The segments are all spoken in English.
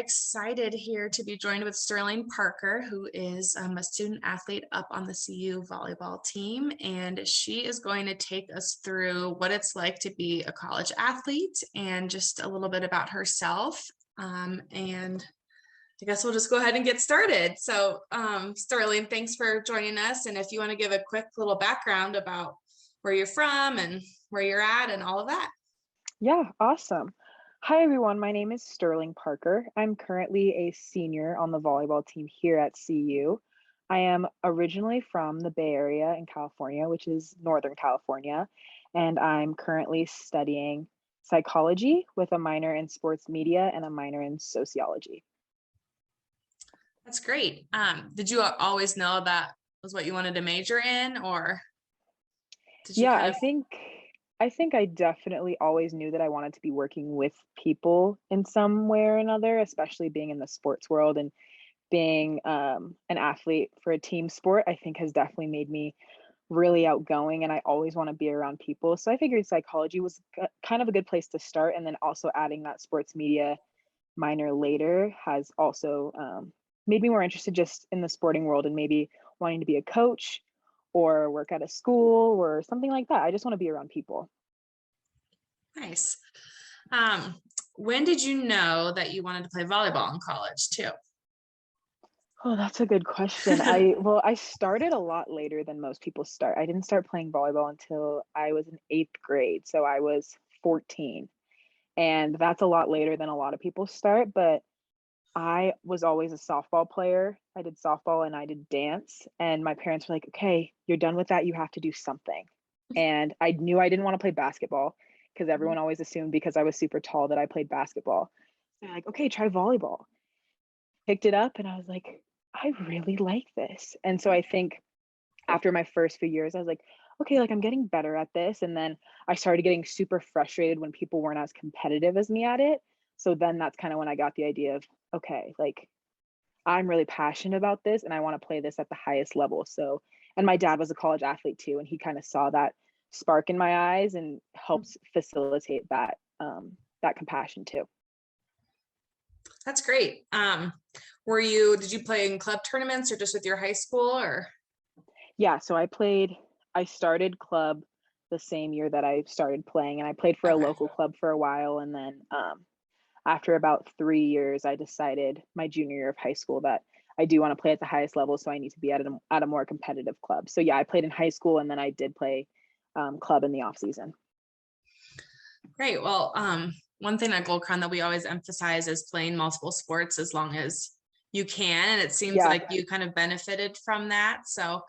excited here to be joined with Sterling Parker, who is a student athlete up on the CU volleyball team. And she is going to take us through what it's like to be a college athlete and just a little bit about herself. And I guess we'll just go ahead and get started. So Sterling, thanks for joining us. And if you want to give a quick little background about where you're from and where you're at and all of that. Yeah, awesome. Hi, everyone. My name is Sterling Parker. I'm currently a senior on the volleyball team here at CU. I am originally from the Bay Area in California, which is Northern California, and I'm currently studying psychology with a minor in sports media and a minor in sociology. That's great. Did you always know that was what you wanted to major in, or did you Yeah, kind I of? think I definitely always knew that I wanted to be working with people in some way or another, especially being in the sports world and being an athlete for a team sport. I think has definitely made me really outgoing, and I always want to be around people. So I figured psychology was kind of a good place to start, and then also adding that sports media minor later has also made me more interested just in the sporting world and maybe wanting to be a coach or work at a school or something like that. I just want to be around people. Nice. When did you know that you wanted to play volleyball in college too? Oh, that's a good question. I started a lot later than most people start. I didn't start playing volleyball until I was in 8th grade, so I was 14. And that's a lot later than a lot of people start, but I was always a softball player. I did softball and I did dance, and my parents were like, "Okay, you're done with that. You have to do something." And I knew I didn't want to play basketball because everyone always assumed because I was super tall that I played basketball. They're like, "Okay, try volleyball." Picked it up and I was like, "I really like this." And so I think after my first few years, I was like, "Okay, like I'm getting better at this." And then I started getting super frustrated when people weren't as competitive as me at it. So then that's kind of when I got the idea of, okay, like I'm really passionate about this and I want to play this at the highest level. So, and my dad was a college athlete too, and he kind of saw that spark in my eyes and helps facilitate that compassion too. That's great. Did you play in club tournaments or just with your high school or? Yeah, so I started club the same year that I started playing, and I played for a Okay. local club for a while. And then after about 3 years, I decided my junior year of high school that I do want to play at the highest level, so I need to be at a more competitive club. So yeah, I played in high school, and then I did play club in the off season. Great. Well, one thing at Gold Crown that we always emphasize is playing multiple sports as long as you can. And it seems Yeah, like you kind of benefited from that. So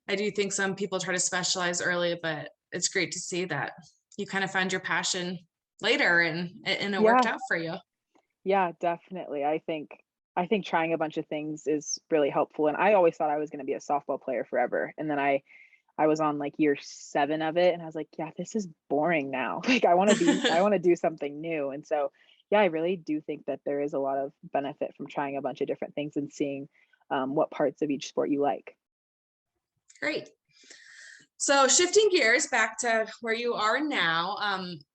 I do think some people try to specialize early, but it's great to see that you kind of found your passion later and it worked yeah, out for you. yeah, definitely. I think trying a bunch of things is really helpful. And I always thought I was going to be a softball player forever, and then I was on like year 7 of it and I was like, yeah, this is boring now. Like I want to do something new. And so, yeah, I really do think that there is a lot of benefit from trying a bunch of different things and seeing what parts of each sport you like. Great. So shifting gears back to where you are now,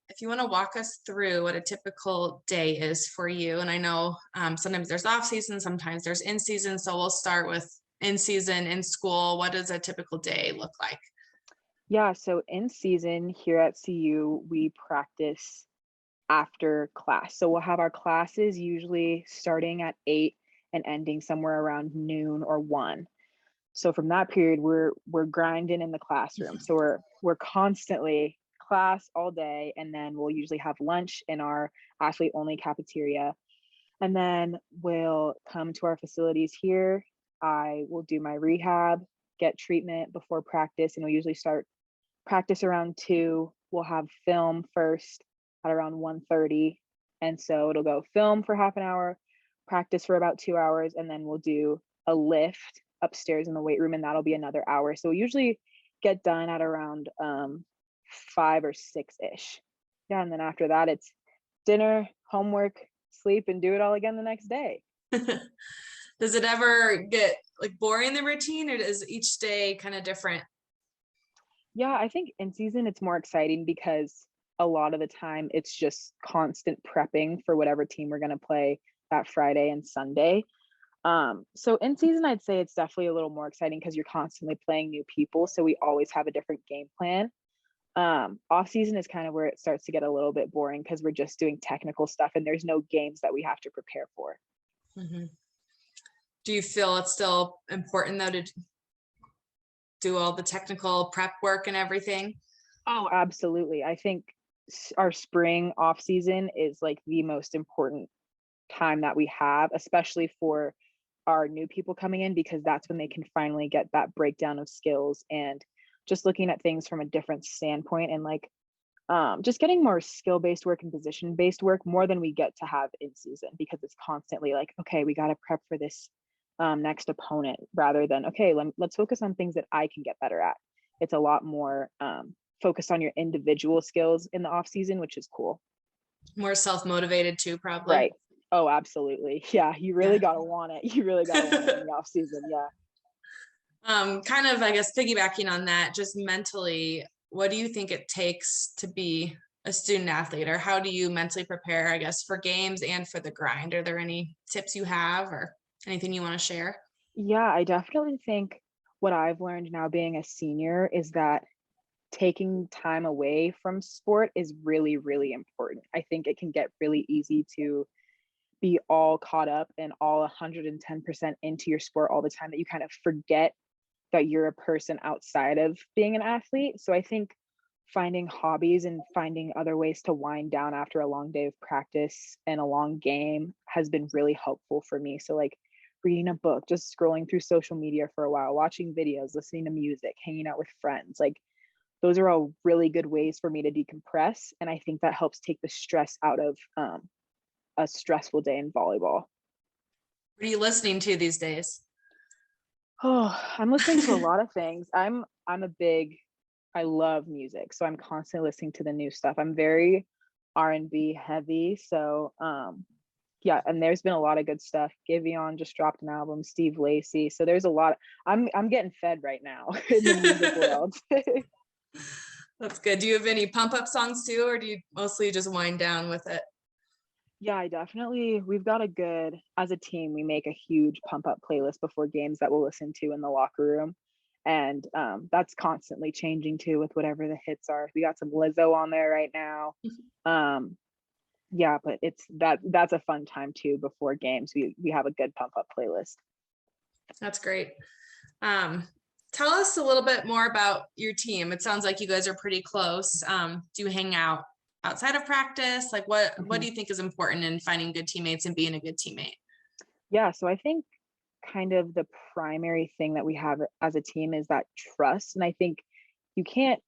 if you want to walk us through what a typical day is for you. And I know sometimes there's off season, sometimes there's in season. So we'll start with in season in school. What does a typical day look like? Yeah, so in season here at CU, we practice after class. So we'll have our classes usually starting at 8 and ending somewhere around noon or 1. So from that period, we're grinding in the classroom. So we're constantly class all day, and then we'll usually have lunch in our athlete only cafeteria, and then we'll come to our facilities here. I will do my rehab, get treatment before practice, and we'll usually start practice around 2. We'll have film first at around 1:30, and so it'll go film for half an hour, practice for about 2 hours, and then we'll do a lift upstairs in the weight room, and that'll be another hour. So we usually get done at around 5 or 6-ish. Yeah, and then after that it's dinner, homework, sleep, and do it all again the next day. Does it ever get like boring, the routine, or is each day kind of different? Yeah, I think in season it's more exciting because a lot of the time it's just constant prepping for whatever team we're going to play that Friday and Sunday. So in season, I'd say it's definitely a little more exciting because you're constantly playing new people. So we always have a different game plan. Off season is kind of where it starts to get a little bit boring because we're just doing technical stuff and there's no games that we have to prepare for. Mm-hmm. Do you feel it's still important though to do all the technical prep work and everything? Oh, absolutely. I think our spring off season is like the most important time that we have, especially for our new people coming in, because that's when they can finally get that breakdown of skills and just looking at things from a different standpoint and like just getting more skill-based work and position-based work more than we get to have in season, because it's constantly like, okay, we got to prep for this next opponent rather than, okay, let's focus on things that I can get better at. It's a lot more focused on your individual skills in the off season, which is cool. More self-motivated too, probably. Right. Oh, absolutely. Yeah, you really gotta want it. You really gotta want it in the off season. Yeah. Kind of, I guess, piggybacking on that, just mentally, what do you think it takes to be a student athlete, or how do you mentally prepare, I guess, for games and for the grind? Are there any tips you have or anything you want to share? Yeah, I definitely think what I've learned now being a senior is that taking time away from sport is really, really important. I think it can get really easy to be all caught up and all 110% into your sport all the time that you kind of forget that you're a person outside of being an athlete. So I think finding hobbies and finding other ways to wind down after a long day of practice and a long game has been really helpful for me. So like reading a book, just scrolling through social media for a while, watching videos, listening to music, hanging out with friends, like those are all really good ways for me to decompress. And I think that helps take the stress out of a stressful day in volleyball. What are you listening to these days? Oh, I'm listening to a lot of things. I love music, so I'm constantly listening to the new stuff. I'm very R&B heavy, so yeah, and there's been a lot of good stuff. Giveon just dropped an album, Steve Lacy. So there's a lot. I'm getting fed right now in the music world. That's good. Do you have any pump up songs too, or do you mostly just wind down with it? Yeah, we've got as a team, we make a huge pump up playlist before games that we'll listen to in the locker room. And that's constantly changing too with whatever the hits are. We got some Lizzo on there right now. Yeah, but that's a fun time too before games. We have a good pump up playlist. That's great. Tell us a little bit more about your team. It sounds like you guys are pretty close. Do you hang out outside of practice? Like what do you think is important in finding good teammates and being a good teammate? Yeah, so I think kind of the primary thing that we have as a team is that trust. And I think you can't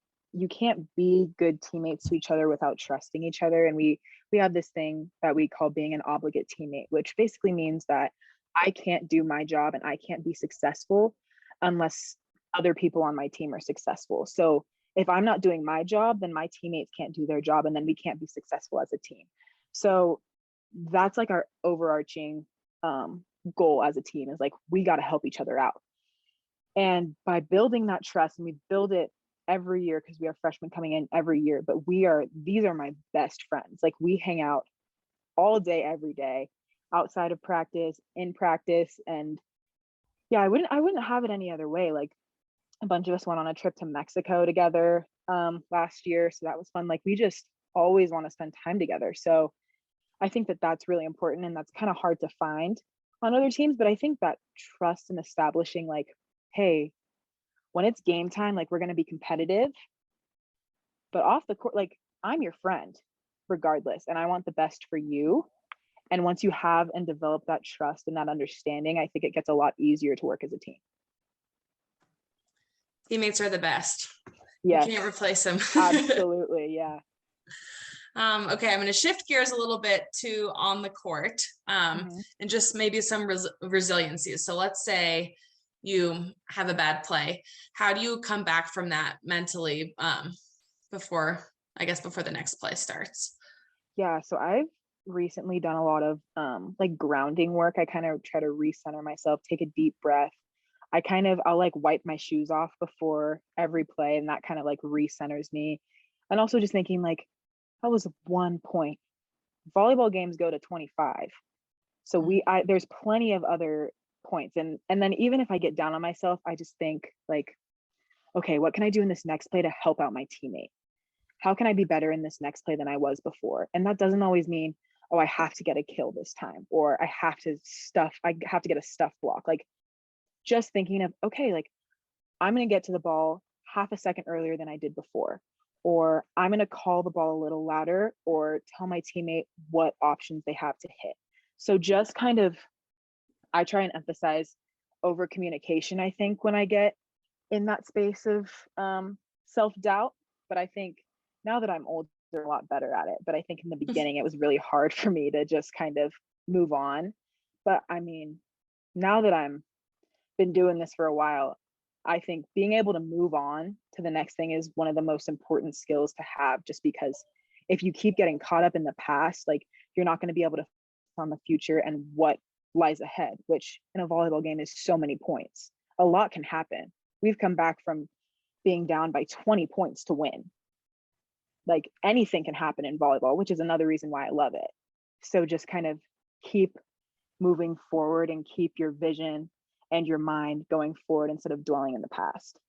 be good teammates to each other without trusting each other. And we have this thing that we call being an obligate teammate, which basically means that I can't do my job and I can't be successful unless other people on my team are successful. So if I'm not doing my job, then my teammates can't do their job, and then we can't be successful as a team. So that's like our overarching goal as a team, is like we got to help each other out. And by building that trust, and we build it every year because we have freshmen coming in every year, but these are my best friends. Like we hang out all day, every day, outside of practice, in practice. And yeah, I wouldn't have it any other way. Like a bunch of us went on a trip to Mexico together last year. So that was fun. Like we just always want to spend time together. So I think that that's really important, and that's kind of hard to find on other teams. But I think that trust and establishing like, hey, when it's game time, like we're going to be competitive, but off the court, like I'm your friend regardless, and I want the best for you. And once you have and develop that trust and that understanding, I think it gets a lot easier to work as a team. Teammates are the best. Yeah, you can't replace them. Absolutely. Yeah. Okay, I'm going to shift gears a little bit to on the court and just maybe some resiliency. So let's say you have a bad play. How do you come back from that mentally before the next play starts? Yeah, so I've recently done a lot of like grounding work. I kind of try to recenter myself, take a deep breath. I'll like wipe my shoes off before every play, and that kind of like recenters me. And also just thinking like, that was 1 point. Volleyball games go to 25. So there's plenty of other points. And then even if I get down on myself, I just think like, okay, what can I do in this next play to help out my teammate? How can I be better in this next play than I was before? And that doesn't always mean, oh, I have to get a kill this time, or I have to get a stuff block. Like just thinking of, okay, like I'm going to get to the ball half a second earlier than I did before, or I'm going to call the ball a little louder, or tell my teammate what options they have to hit. So just kind of, I try and emphasize over communication, I think, when I get in that space of self-doubt. But I think now that I'm older, I'm a lot better at it. But I think in the beginning, it was really hard for me to just kind of move on. But I mean, now that I'm been doing this for a while, I think being able to move on to the next thing is one of the most important skills to have, just because if you keep getting caught up in the past, like you're not going to be able to focus on the future and what lies ahead, which in a volleyball game is so many points. A lot can happen. We've come back from being down by 20 points to win. Like anything can happen in volleyball, which is another reason why I love it. So just kind of keep moving forward and keep your vision and your mind going forward instead of dwelling in the past.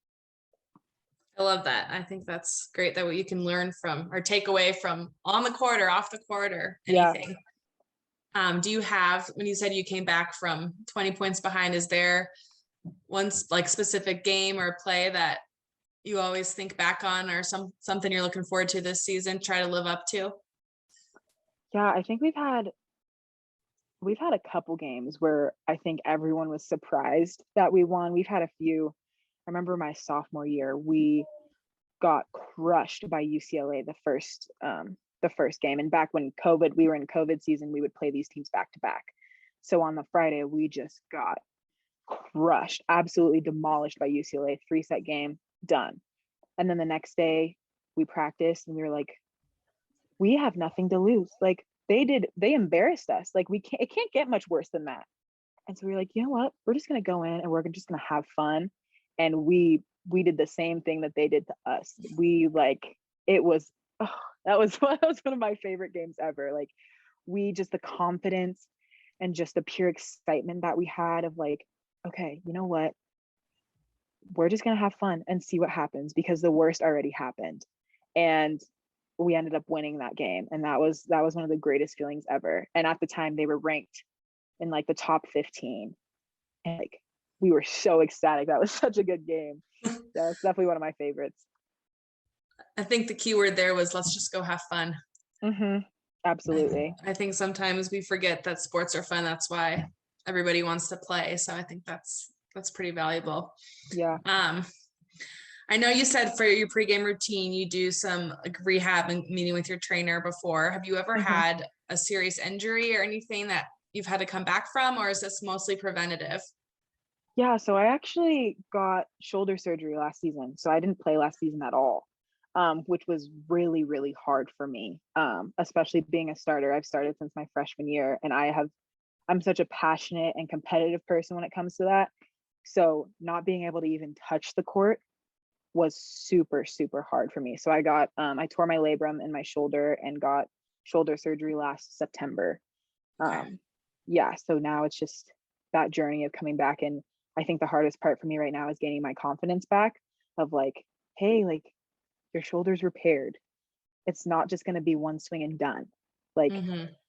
I love that. I think that's great that what you can learn from or take away from on the court or off the court or anything. Yeah. Do you have, when you said you came back from 20 points behind, is there one like specific game or play that you always think back on, or something you're looking forward to this season, try to live up to? Yeah, I think we've had a couple games where I think everyone was surprised that we won. We've had a few. I remember my sophomore year, we got crushed by UCLA the first game. And back when we were in COVID season, we would play these teams back to back. So on the Friday, we just got crushed, absolutely demolished by UCLA. 3-set game, done. And then the next day we practiced and we were like, we have nothing to lose. Like they embarrassed us. Like it can't get much worse than that. And so we were like, you know what? We're just going to go in and we're just going to have fun. And we did the same thing that they did to us. That was one of my favorite games ever. Like the confidence and just the pure excitement that we had of like, okay, you know what? We're just going to have fun and see what happens, because the worst already happened. And we ended up winning that game. And that was one of the greatest feelings ever. And at the time they were ranked in like the top 15. And like, we were so ecstatic. That was such a good game. That's definitely one of my favorites. I think the key word there was, let's just go have fun. Mm-hmm. Absolutely. I think sometimes we forget that sports are fun. That's why everybody wants to play. So I think that's pretty valuable. Yeah. I know you said for your pregame routine, you do some like rehab and meeting with your trainer before. Have you ever had a serious injury or anything that you've had to come back from, or is this mostly preventative? Yeah, so I actually got shoulder surgery last season. So I didn't play last season at all, which was really, really hard for me, especially being a starter. I've started since my freshman year, and I'm such a passionate and competitive person when it comes to that. So not being able to even touch the court was super, super hard for me. So I tore my labrum in my shoulder and got shoulder surgery last September. Okay. Yeah, so now it's just that journey of coming back. And I think the hardest part for me right now is gaining my confidence back of like, hey, like your shoulder's repaired. It's not just going to be one swing and done. Like,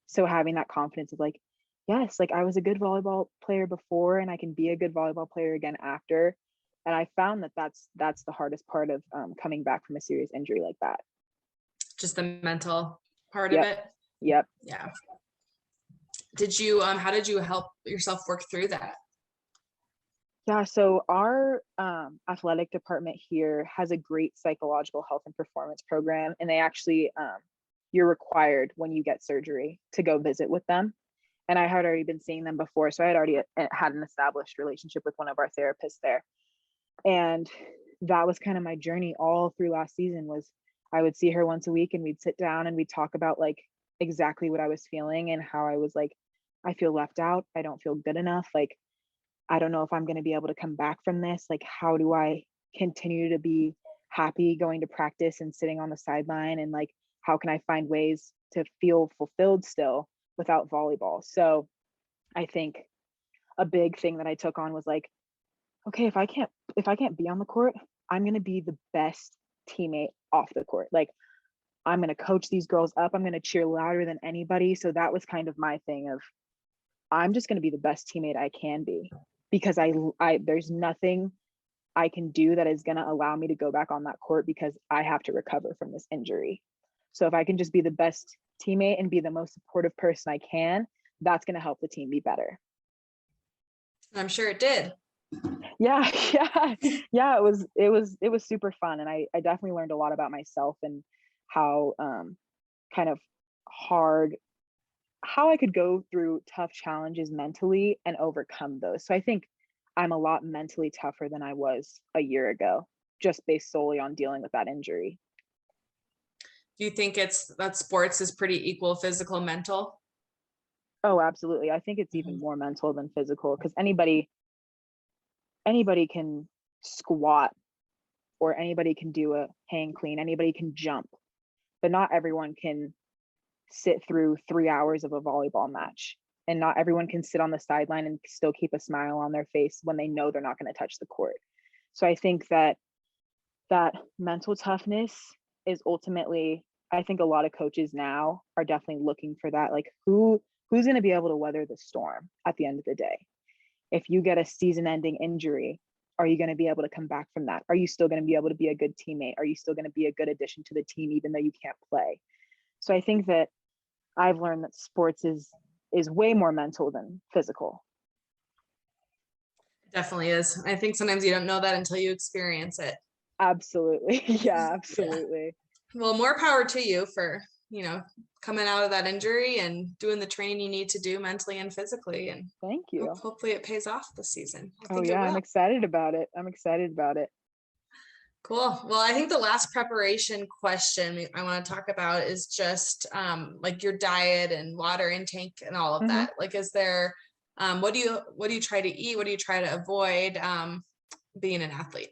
so having that confidence of like, yes, like I was a good volleyball player before and I can be a good volleyball player again after. And I found that that's the hardest part of coming back from a serious injury like that. Just the mental part of it. Yep. Yeah. Did you, how did you help yourself work through that? Yeah, so our athletic department here has a great psychological health and performance program, and they actually, you're required when you get surgery to go visit with them. And I had already been seeing them before, so I had already had an established relationship with one of our therapists there. And that was kind of my journey all through last season. Was I would see her once a week and we'd sit down and we'd talk about like exactly what I was feeling and how I was like, I feel left out. I don't feel good enough. Like, I don't know if I'm going to be able to come back from this. Like, how do I continue to be happy going to practice and sitting on the sideline? And like, how can I find ways to feel fulfilled still without volleyball? So I think a big thing that I took on was like, okay, if I can't be on the court, I'm going to be the best teammate off the court. Like, I'm going to coach these girls up. I'm going to cheer louder than anybody. So that was kind of my thing of, I'm just going to be the best teammate I can be, because I there's nothing I can do that is going to allow me to go back on that court, because I have to recover from this injury. So if I can just be the best teammate and be the most supportive person I can, that's going to help the team be better. I'm sure it did. Yeah, yeah. It was super fun, and I definitely learned a lot about myself and how kind of hard, how I could go through tough challenges mentally and overcome those. So I think I'm a lot mentally tougher than I was a year ago, just based solely on dealing with that injury. Do you think it's that sports is pretty equal physical, mental? Oh, absolutely. I think it's even more mental than physical, because anybody can squat, or anybody can do a hang clean, anybody can jump, but not everyone can sit through 3 hours of a volleyball match. And not everyone can sit on the sideline and still keep a smile on their face when they know they're not going to touch the court. So I think that mental toughness is ultimately, I think a lot of coaches now are definitely looking for that. Like, who's going to be able to weather the storm at the end of the day? If you get a season ending injury, are you going to be able to come back from that? Are you still going to be able to be a good teammate? Are you still going to be a good addition to the team, even though you can't play? So I think that I've learned that sports is way more mental than physical. It definitely is. I think sometimes you don't know that until you experience it. Absolutely. Yeah, absolutely. Yeah. Well, more power to you for, coming out of that injury and doing the training you need to do mentally and physically. And Thank you. hopefully it pays off this season. I Oh think it yeah, I'm will. excited about it. I'm excited about it. Cool. Well, I think the last preparation question I want to talk about is just like your diet and water intake and all of that. Like, is there, what do you try to eat? What do you try to avoid being an athlete?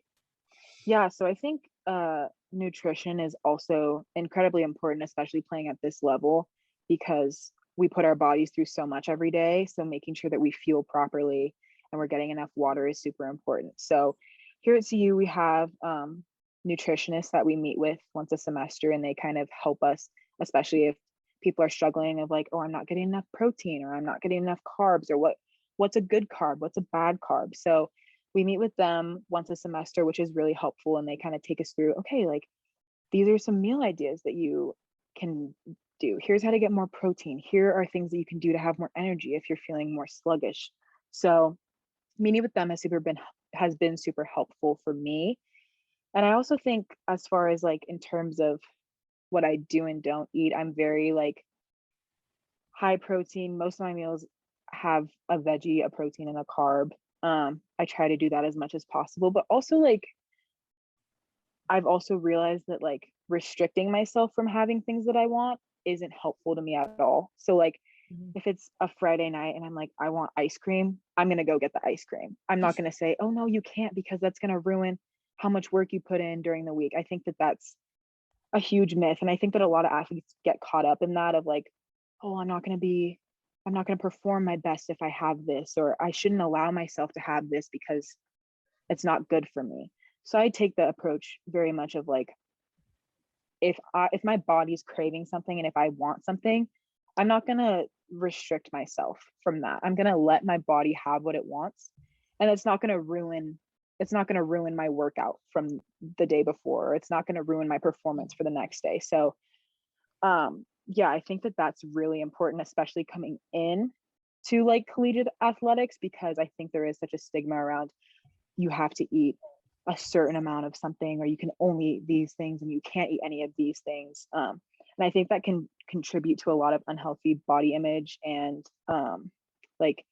Yeah, so I think nutrition is also incredibly important, especially playing at this level, because we put our bodies through so much every day. So making sure that we fuel properly and we're getting enough water is super important. So here at CU, we have nutritionists that we meet with once a semester, and they kind of help us, especially if people are struggling of like, oh, I'm not getting enough protein, or I'm not getting enough carbs, or what's a good carb, what's a bad carb. So we meet with them once a semester, which is really helpful. And they kind of take us through, okay, like, these are some meal ideas that you can do. Here's how to get more protein. Here are things that you can do to have more energy if you're feeling more sluggish. So meeting with them has been super helpful for me. And I also think, as far as like in terms of what I do and don't eat, I'm very like high protein. Most of my meals have a veggie, a protein, and a carb. I try to do that as much as possible, but also like, I've also realized that like restricting myself from having things that I want isn't helpful to me at all. So like, if it's a Friday night and I'm like, I want ice cream, I'm going to go get the ice cream. I'm not going to say, oh no, you can't, because that's going to ruin how much work you put in during the week. I think that that's a huge myth. And I think that a lot of athletes get caught up in that of like, oh, I'm not going to perform my best if I have this, or I shouldn't allow myself to have this because it's not good for me. So I take the approach very much of like, if my body's craving something and if I want something, I'm not going to restrict myself from that. I'm going to let my body have what it wants, and it's not going to ruin my workout from the day before, or it's not going to ruin my performance for the next day. So yeah, I think that that's really important, especially coming in to like collegiate athletics, because I think there is such a stigma around, you have to eat a certain amount of something, or you can only eat these things and you can't eat any of these things. And I think that can contribute to a lot of unhealthy body image and like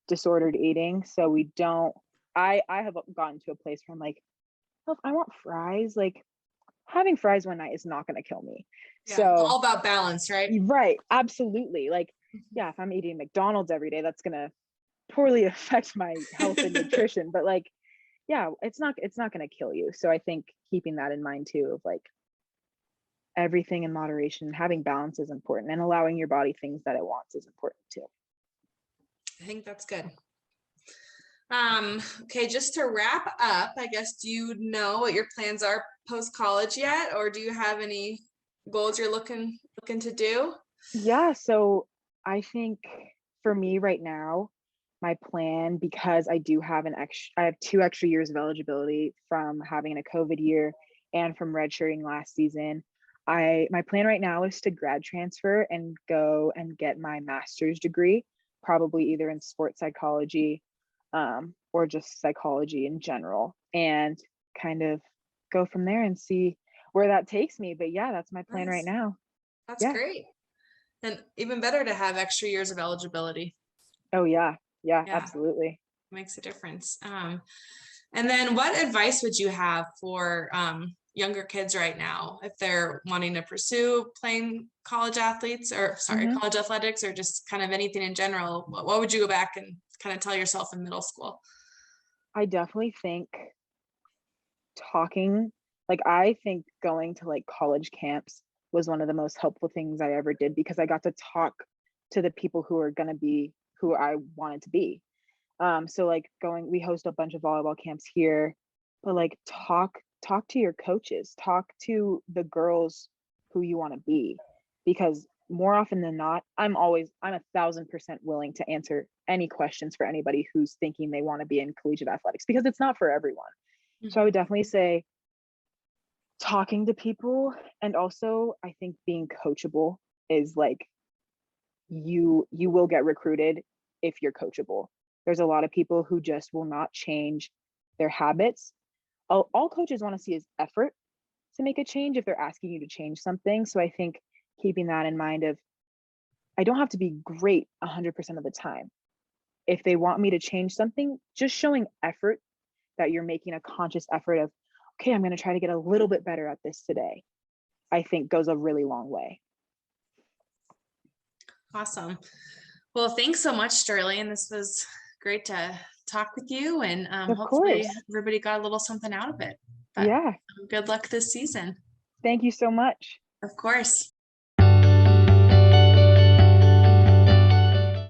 disordered eating. So I have gotten to a place where I'm like, well, if I want fries, like, having fries one night is not going to kill me. Yeah, So all about balance, right? right, absolutely. Like, yeah, if I'm eating McDonald's every day, that's going to poorly affect my health and nutrition. But like, yeah, it's not going to kill you. So I think keeping that in mind too, of like, everything in moderation, having balance is important, and allowing your body things that it wants is important too. I think that's good. Okay, just to wrap up, I guess, do you know what your plans are post-college yet, or do you have any goals you're looking to do? Yeah, so I think for me right now, my plan, because I have 2 extra years of eligibility from having a COVID year and from redshirting last season. My plan right now is to grad transfer and go and get my master's degree, probably either in sports psychology, or just psychology in general, and kind of go from there and see where that takes me. But yeah, that's my plan right Nice. now. That's Yeah. great. And even better to have extra years of eligibility. Oh yeah. Yeah, Yeah, absolutely. makes a difference. And then what advice would you have for younger kids right now if they're wanting to pursue playing college athletes or Mhm. college athletics or just kind of anything in general? What would you go back and kind of tell yourself in middle school? I definitely think talking I think going to, college camps was one of the most helpful things I ever did because I got to talk to the people who are gonna be who I wanted to be. So, going we host a bunch of volleyball camps here, but, talk to your coaches, talk to the girls who you wanna be, because more often than not, I'm 1,000% willing to answer any questions for anybody who's thinking they wanna be in collegiate athletics because it's not for everyone. So I would Mhm. definitely say talking to people, and also I think being coachable is you will get recruited if you're coachable. There's a lot of people who just will not change their habits. All coaches want to see is effort to make a change if they're asking you to change something. So I think keeping that in mind of I don't have to be great 100% of the time. If they want me to change something, just showing effort, that you're making a conscious effort of, okay, I'm going to try to get a little bit better at this today, I think goes a really long way. Awesome. Well, thanks so much, Sterling. This was great to talk with you, and Of hopefully course. everybody got a little something out of it. But Yeah. good luck this season. Thank you so much. Of course.